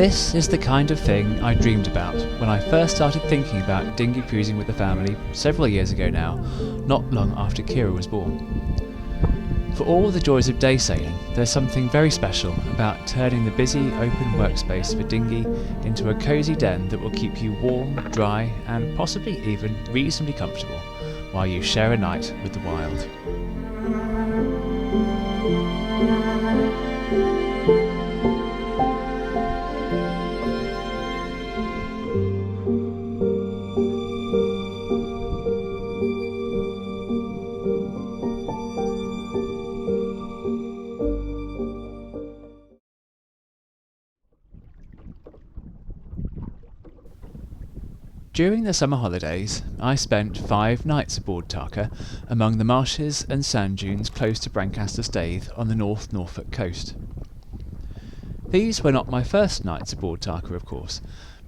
This is the kind of thing I dreamed about when I first started thinking about dinghy cruising with the family several years ago now, not long after Keira was born. For all the joys of day sailing, there's something very special about turning the busy, open workspace of a dinghy into a cosy den that will keep you warm, dry, and possibly even reasonably comfortable while you share a night with the wild. During the summer holidays, I spent 5 nights aboard Tarka among the marshes and sand dunes close to Brancaster Staithe on the North Norfolk coast. These were not my first nights aboard Tarka, of course,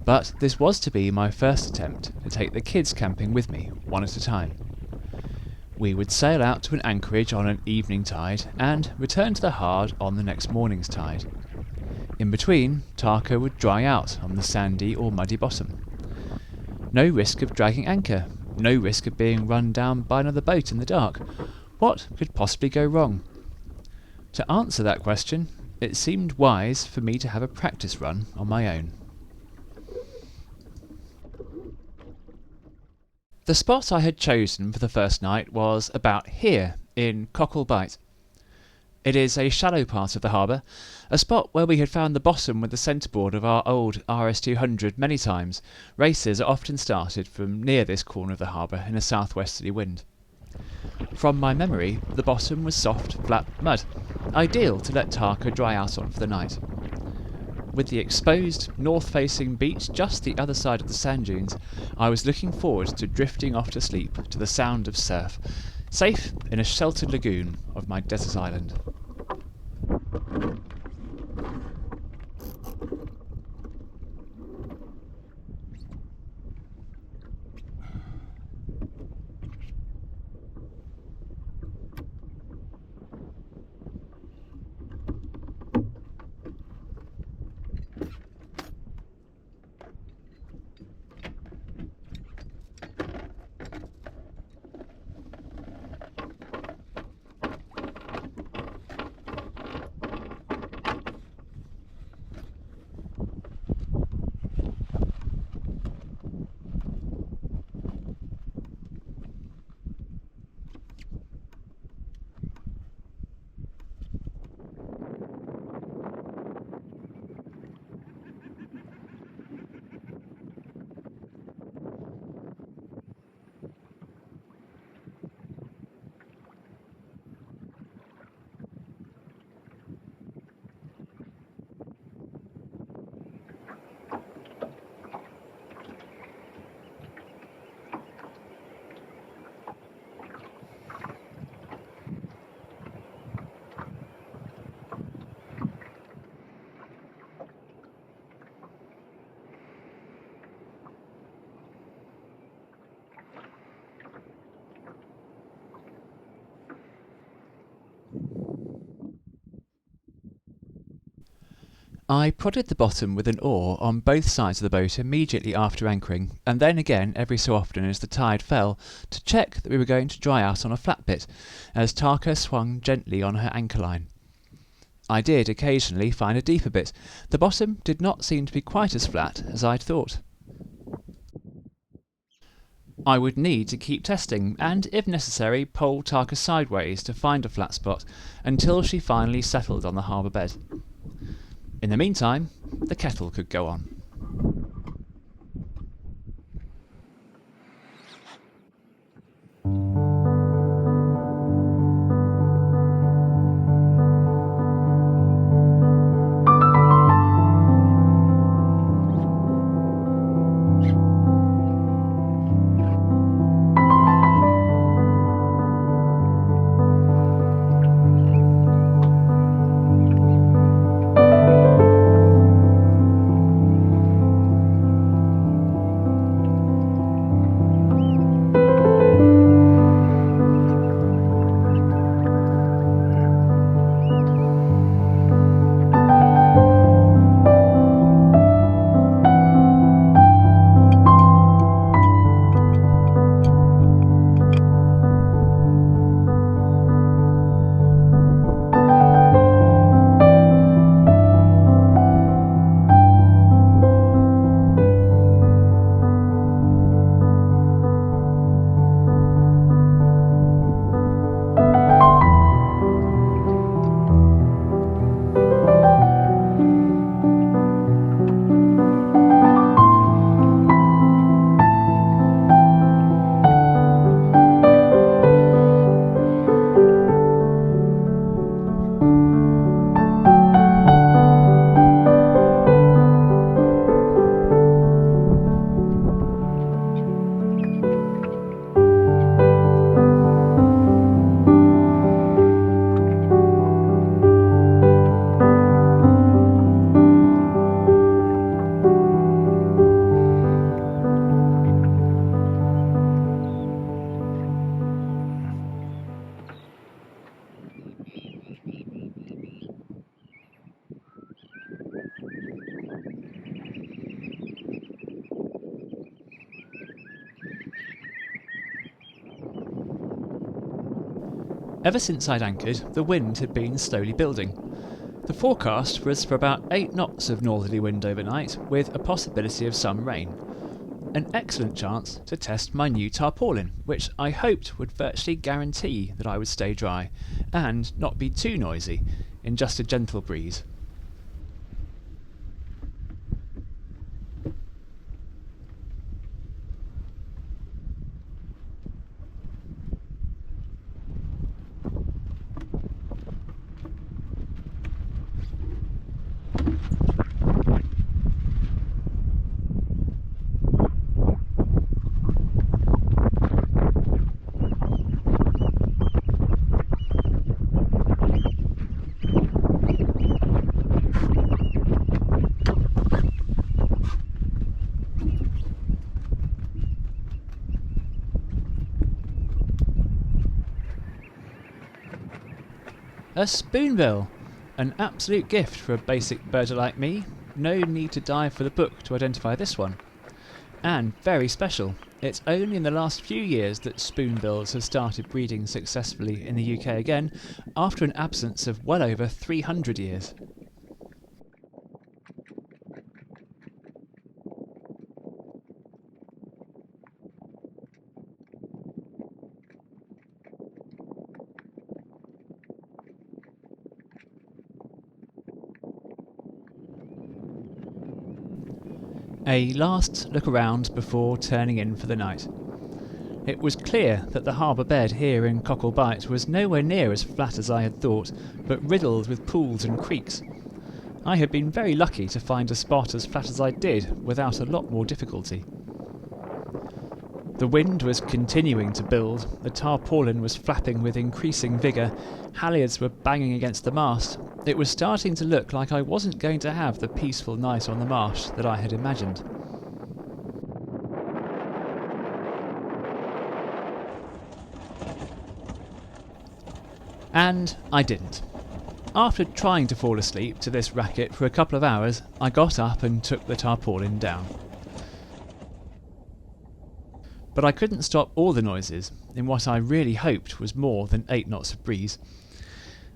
but this was to be my first attempt to take the kids camping with me, one at a time. We would sail out to an anchorage on an evening tide and return to the Hard on the next morning's tide. In between, Tarka would dry out on the sandy or muddy bottom. No risk of dragging anchor, no risk of being run down by another boat in the dark. What could possibly go wrong? To answer that question, it seemed wise for me to have a practice run on my own. The spot I had chosen for the first night was about here, in Cockle, Bight. It is a shallow part of the harbour, a spot where we had found the bottom with the centreboard of our old RS200 many times. Races are often started from near this corner of the harbour in a southwesterly wind. From my memory, the bottom was soft, flat mud, ideal to let Tarka dry out on for the night. With the exposed, north-facing beach just the other side of the sand dunes, I was looking forward to drifting off to sleep to the sound of surf, safe in a sheltered lagoon of my desert island. I prodded the bottom with an oar on both sides of the boat immediately after anchoring, and then again every so often as the tide fell, to check that we were going to dry out on a flat bit, as Tarka swung gently on her anchor line. I did occasionally find a deeper bit. The bottom did not seem to be quite as flat as I'd thought. I would need to keep testing, and if necessary pole Tarka sideways to find a flat spot, until she finally settled on the harbour bed. In the meantime, the kettle could go on. Ever since I'd anchored, the wind had been slowly building. The forecast was for about 8 knots of northerly wind overnight, with a possibility of some rain. An excellent chance to test my new tarpaulin, which I hoped would virtually guarantee that I would stay dry, and not be too noisy, in just a gentle breeze. A spoonbill! An absolute gift for a basic birder like me. No need to dive for the book to identify this one. And very special. It's only in the last few years that spoonbills have started breeding successfully in the UK again, after an absence of well over 300 years. A last look around before turning in for the night. It was clear that the harbour bed here in Cockle Bight was nowhere near as flat as I had thought, but riddled with pools and creeks. I had been very lucky to find a spot as flat as I did without a lot more difficulty. The wind was continuing to build, the tarpaulin was flapping with increasing vigour, halyards were banging against the mast. It was starting to look like I wasn't going to have the peaceful night on the marsh that I had imagined. And I didn't. After trying to fall asleep to this racket for a couple of hours, I got up and took the tarpaulin down. But I couldn't stop all the noises in what I really hoped was more than 8 knots of breeze.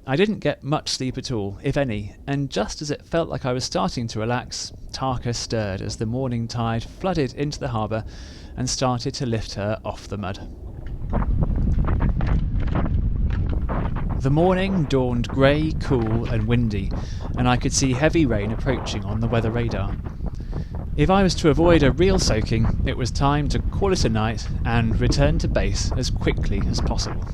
I didn't get much sleep at all, if any, and just as it felt like I was starting to relax, Tarka stirred as the morning tide flooded into the harbour and started to lift her off the mud. The morning dawned grey, cool and windy, and I could see heavy rain approaching on the weather radar. If I was to avoid a real soaking, it was time to call it a night and return to base as quickly as possible.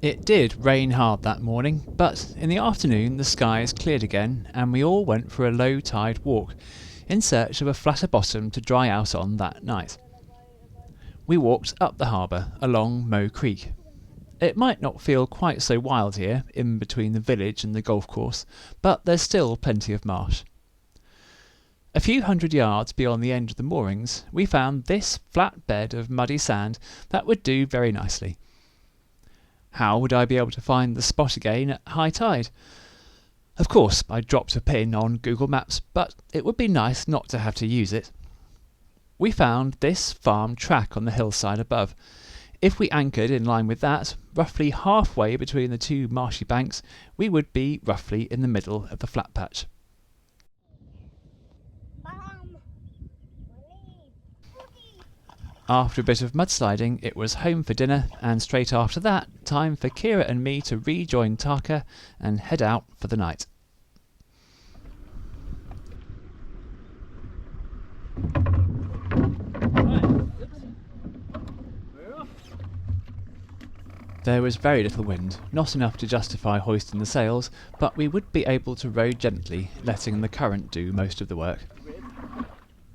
It did rain hard that morning, but in the afternoon the skies cleared again and we all went for a low tide walk in search of a flatter bottom to dry out on that night. We walked up the harbour along Moe Creek. It might not feel quite so wild here, in between the village and the golf course, but there's still plenty of marsh. A few hundred yards beyond the end of the moorings, we found this flat bed of muddy sand that would do very nicely. How would I be able to find the spot again at high tide? Of course, I dropped a pin on Google Maps, but it would be nice not to have to use it. We found this farm track on the hillside above. If we anchored in line with that, roughly halfway between the two marshy banks, we would be roughly in the middle of the flat patch. After a bit of mudsliding, it was home for dinner, and straight after that, time for Keira and me to rejoin Tarka and head out for the night. There was very little wind, not enough to justify hoisting the sails, but we would be able to row gently, letting the current do most of the work.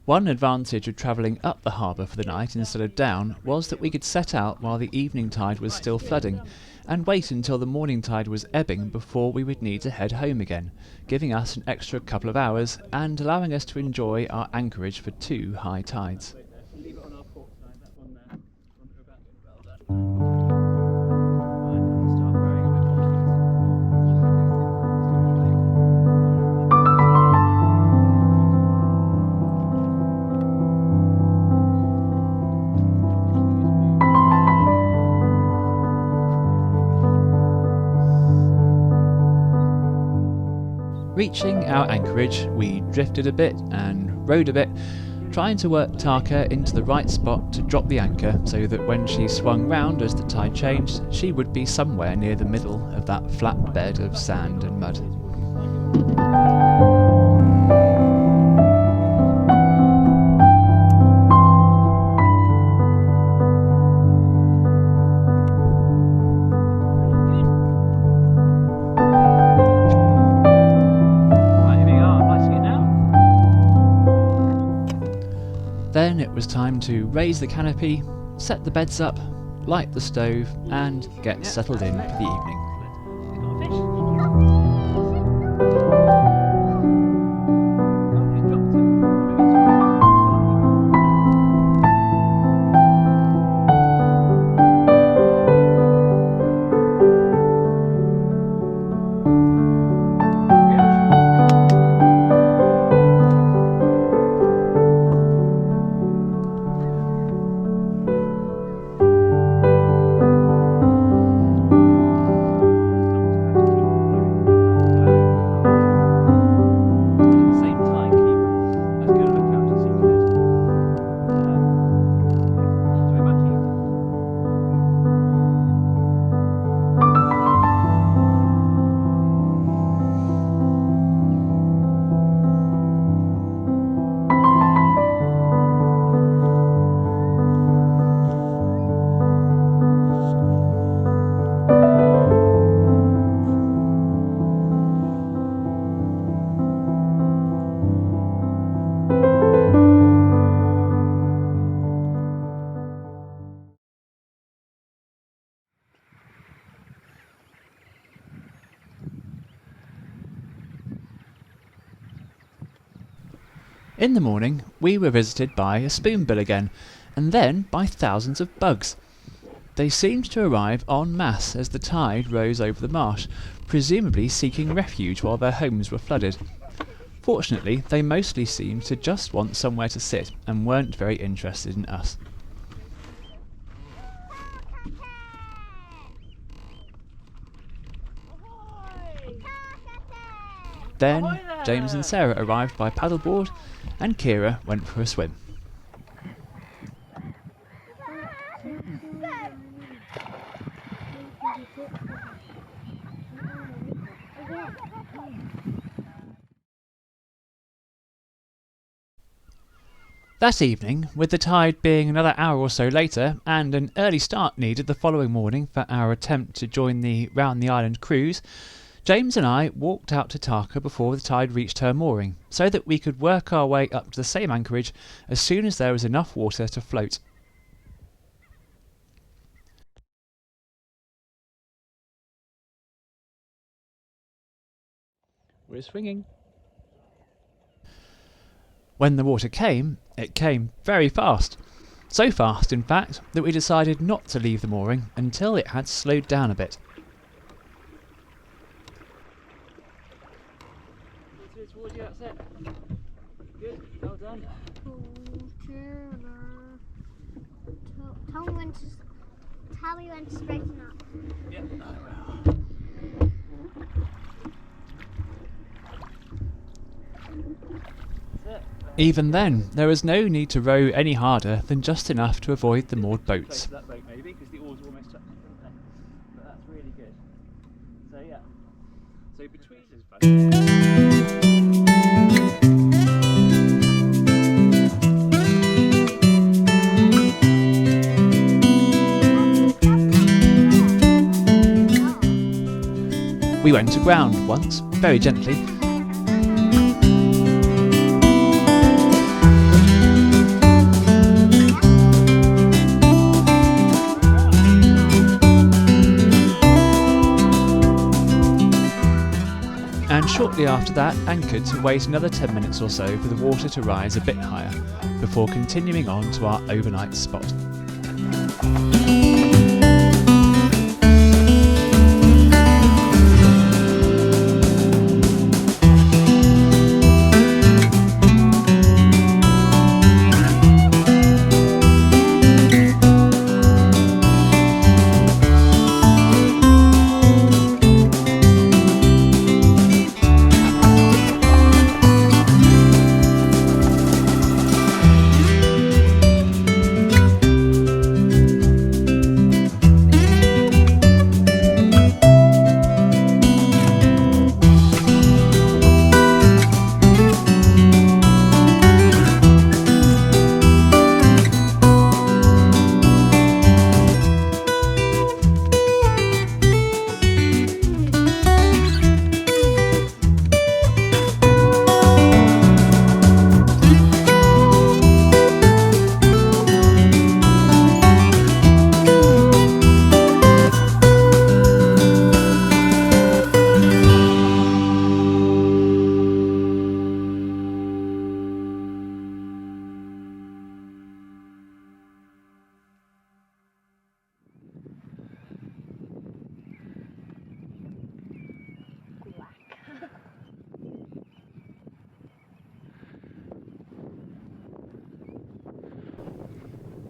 One advantage of travelling up the harbour for the night instead of down was that we could set out while the evening tide was still flooding, and wait until the morning tide was ebbing before we would need to head home again, giving us an extra couple of hours and allowing us to enjoy our anchorage for 2 high tides. Reaching our anchorage, we drifted a bit and rowed a bit, trying to work Tarka into the right spot to drop the anchor so that when she swung round as the tide changed, she would be somewhere near the middle of that flat bed of sand and mud. Then it was time to raise the canopy, set the beds up, light the stove, and get settled in for the evening. In the morning, we were visited by a spoonbill again, and then by thousands of bugs. They seemed to arrive en masse as the tide rose over the marsh, presumably seeking refuge while their homes were flooded. Fortunately, they mostly seemed to just want somewhere to sit and weren't very interested in us. Then, James and Sarah arrived by paddleboard, and Keira went for a swim. That evening, with the tide being another hour or so later, and an early start needed the following morning for our attempt to join the round the island cruise, James and I walked out to Tarka before the tide reached her mooring, so that we could work our way up to the same anchorage as soon as there was enough water to float. We're swinging. When the water came, it came very fast. So fast, in fact, that we decided not to leave the mooring until it had slowed down a bit. Towards you, that's it. Good, well done. Tell me when to straighten up. Yeah, I will. Even then, there was no need to row any harder than just enough to avoid the moored boats. That boat maybe, because the oars almost touched it, didn't they? But that's really good. So yeah. So between We went aground once, very gently. And shortly after that anchored to wait another 10 minutes or so for the water to rise a bit higher, before continuing on to our overnight spot.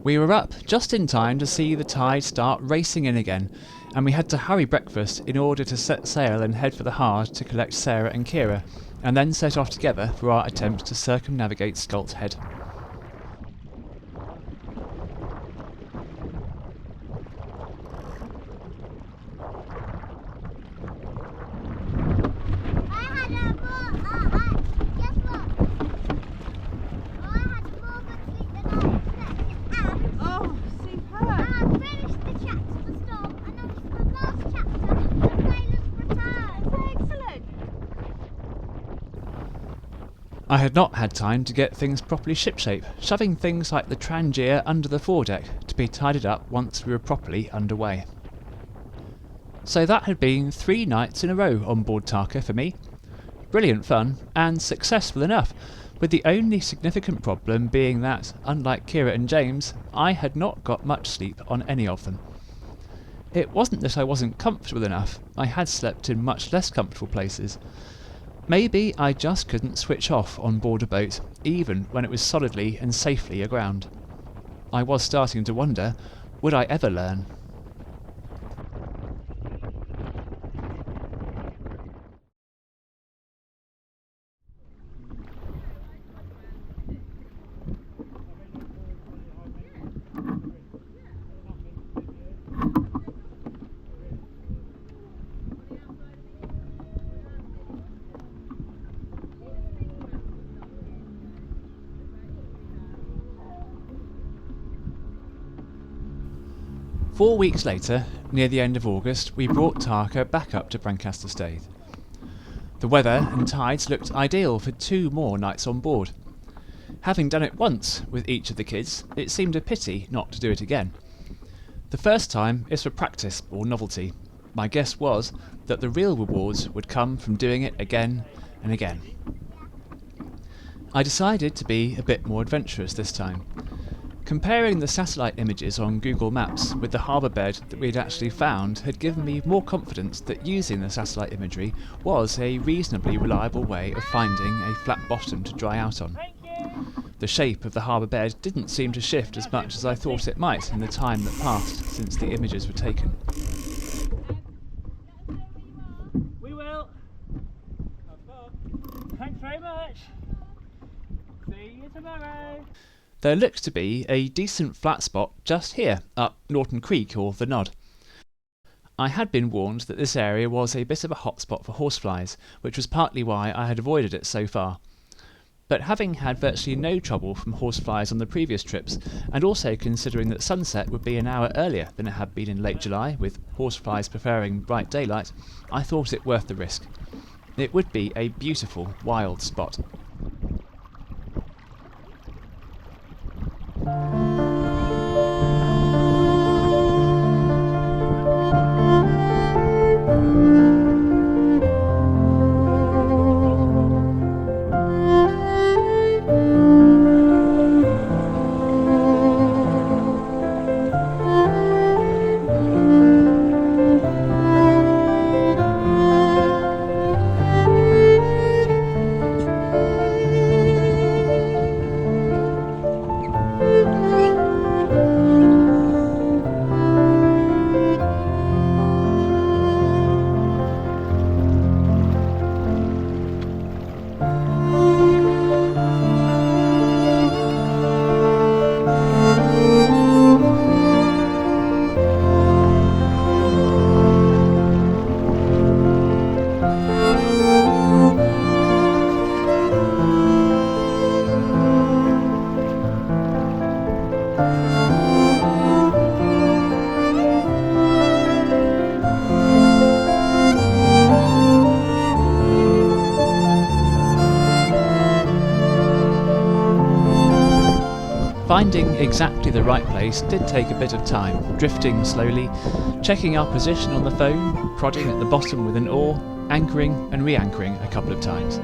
We were up just in time to see the tide start racing in again, and we had to hurry breakfast in order to set sail and head for the Hard to collect Sarah and Keira, and then set off together for our attempt to circumnavigate Scolt Head. I had not had time to get things properly shipshape, shoving things like the trangier under the foredeck to be tidied up once we were properly underway. So that had been 3 nights in a row on board Tarka for me. Brilliant fun, and successful enough, with the only significant problem being that, unlike Keira and James, I had not got much sleep on any of them. It wasn't that I wasn't comfortable enough, I had slept in much less comfortable places. Maybe I just couldn't switch off on board a boat, even when it was solidly and safely aground. I was starting to wonder, would I ever learn? Four weeks later, near the end of August, we brought Tarka back up to Brancaster Staithe. The weather and tides looked ideal for 2 more nights on board. Having done it once with each of the kids, it seemed a pity not to do it again. The first time is for practice or novelty. My guess was that the real rewards would come from doing it again and again. I decided to be a bit more adventurous this time. Comparing the satellite images on Google Maps with the harbour bed that we had actually found had given me more confidence that using the satellite imagery was a reasonably reliable way of finding a flat bottom to dry out on. The shape of the harbour bed didn't seem to shift as much as I thought it might in the time that passed since the images were taken. We will. Thanks very much. See you tomorrow. There looks to be a decent flat spot just here, up Norton Creek or the Nod. I had been warned that this area was a bit of a hotspot for horseflies, which was partly why I had avoided it so far. But having had virtually no trouble from horseflies on the previous trips, and also considering that sunset would be an hour earlier than it had been in late July, with horseflies preferring bright daylight, I thought it worth the risk. It would be a beautiful, wild spot. Finding exactly the right place did take a bit of time, drifting slowly, checking our position on the phone, prodding at the bottom with an oar, anchoring and re-anchoring a couple of times.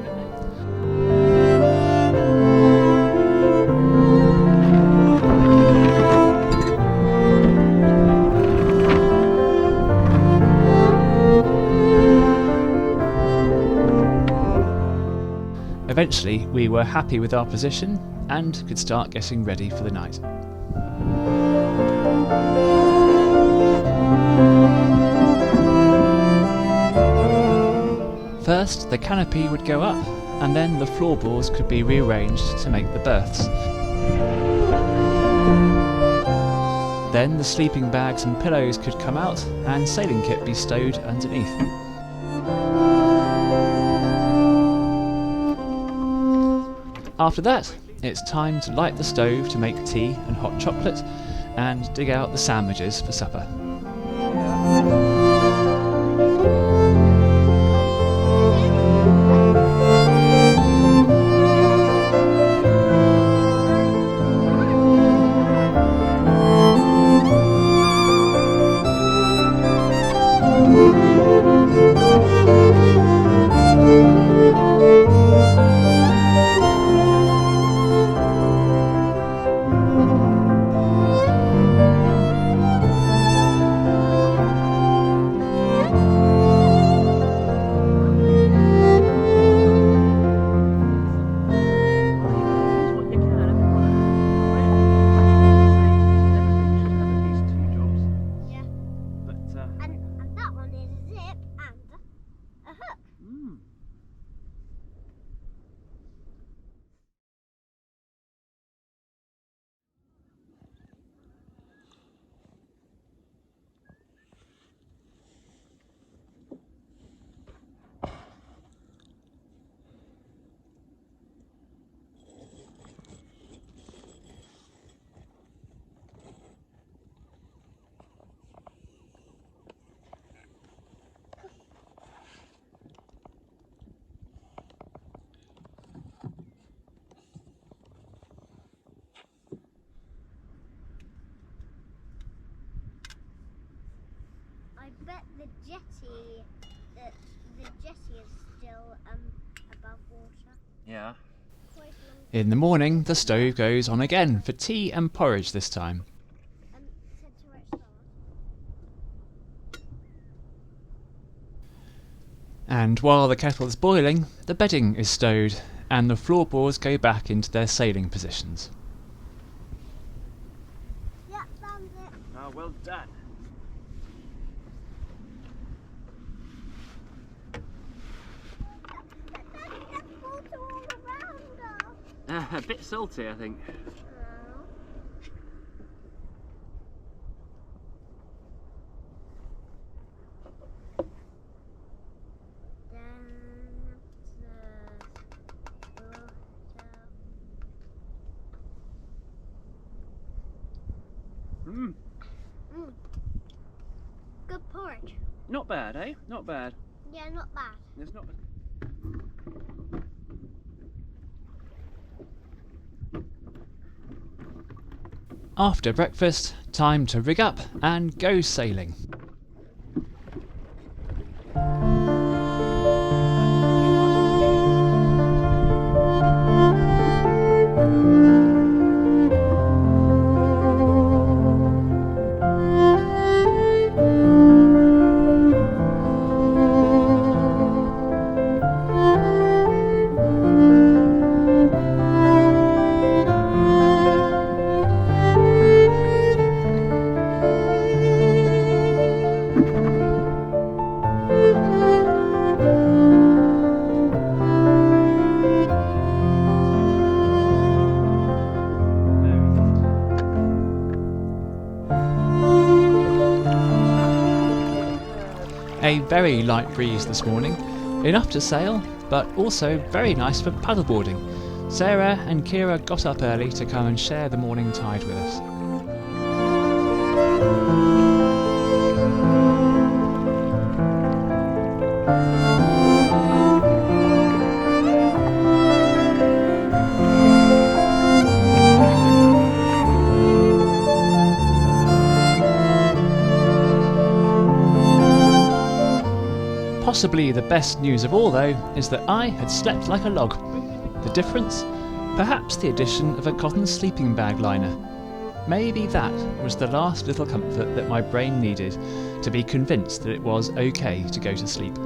Eventually, we were happy with our position and could start getting ready for the night. First, the canopy would go up, and then the floorboards could be rearranged to make the berths. Then the sleeping bags and pillows could come out, and sailing kit be stowed underneath. After that, it's time to light the stove to make tea and hot chocolate, and dig out the sandwiches for supper. Yeah. In the morning, the stove goes on again for tea and porridge this time. Said to work slower. And while the kettle is boiling, the bedding is stowed and the floorboards go back into their sailing positions. Yeah, found it. Oh, well done. That's water all around us. A bit salty, I think. Mm. Good porridge. Not bad, eh? Not bad. Yeah, not bad. It's not. After breakfast, time to rig up and go sailing. A very light breeze this morning, enough to sail, but also very nice for paddleboarding. Sarah and Keira got up early to come and share the morning tide with us. Possibly the best news of all, though, is that I had slept like a log. The difference? Perhaps the addition of a cotton sleeping bag liner. Maybe that was the last little comfort that my brain needed to be convinced that it was okay to go to sleep.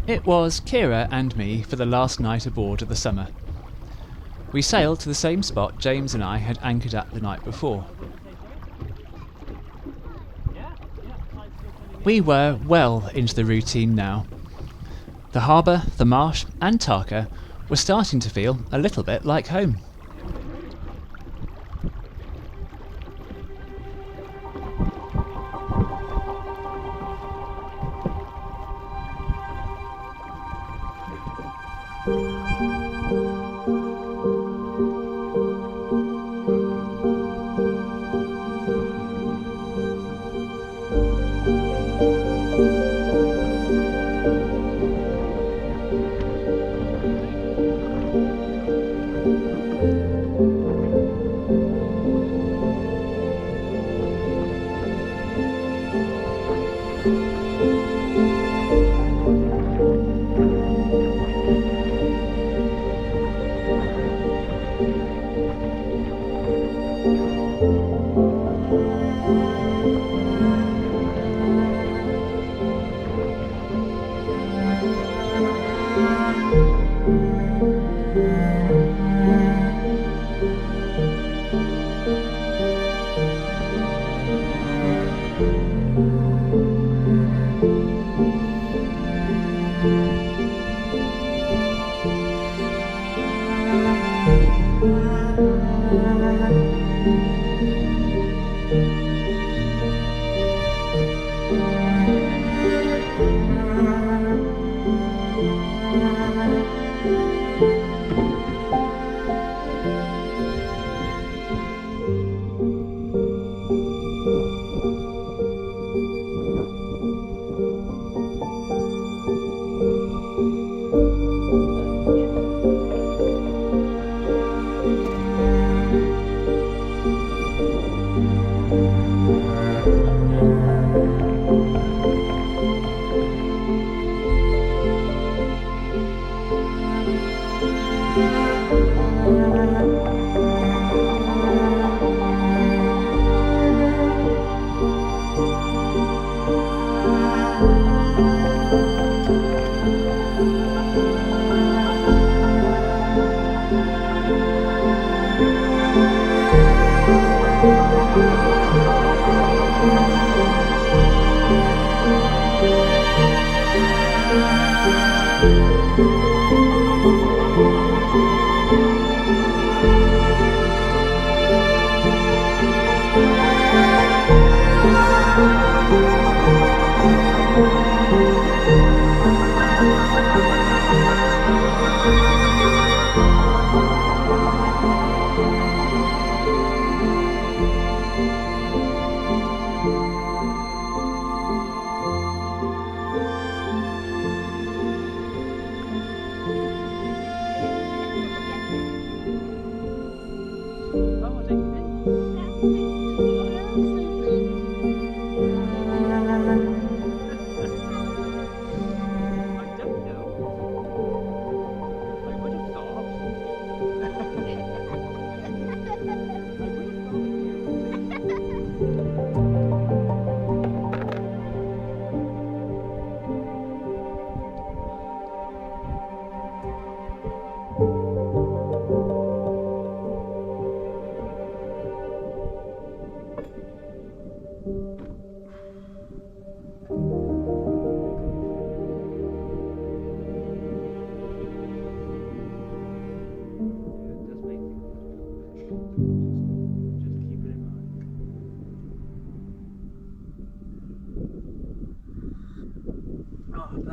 It was Keira and me for the last night aboard of the summer. We sailed to the same spot James and I had anchored at the night before. We were well into the routine now. The harbour, the marsh and Tarka were starting to feel a little bit like home.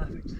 Perfect.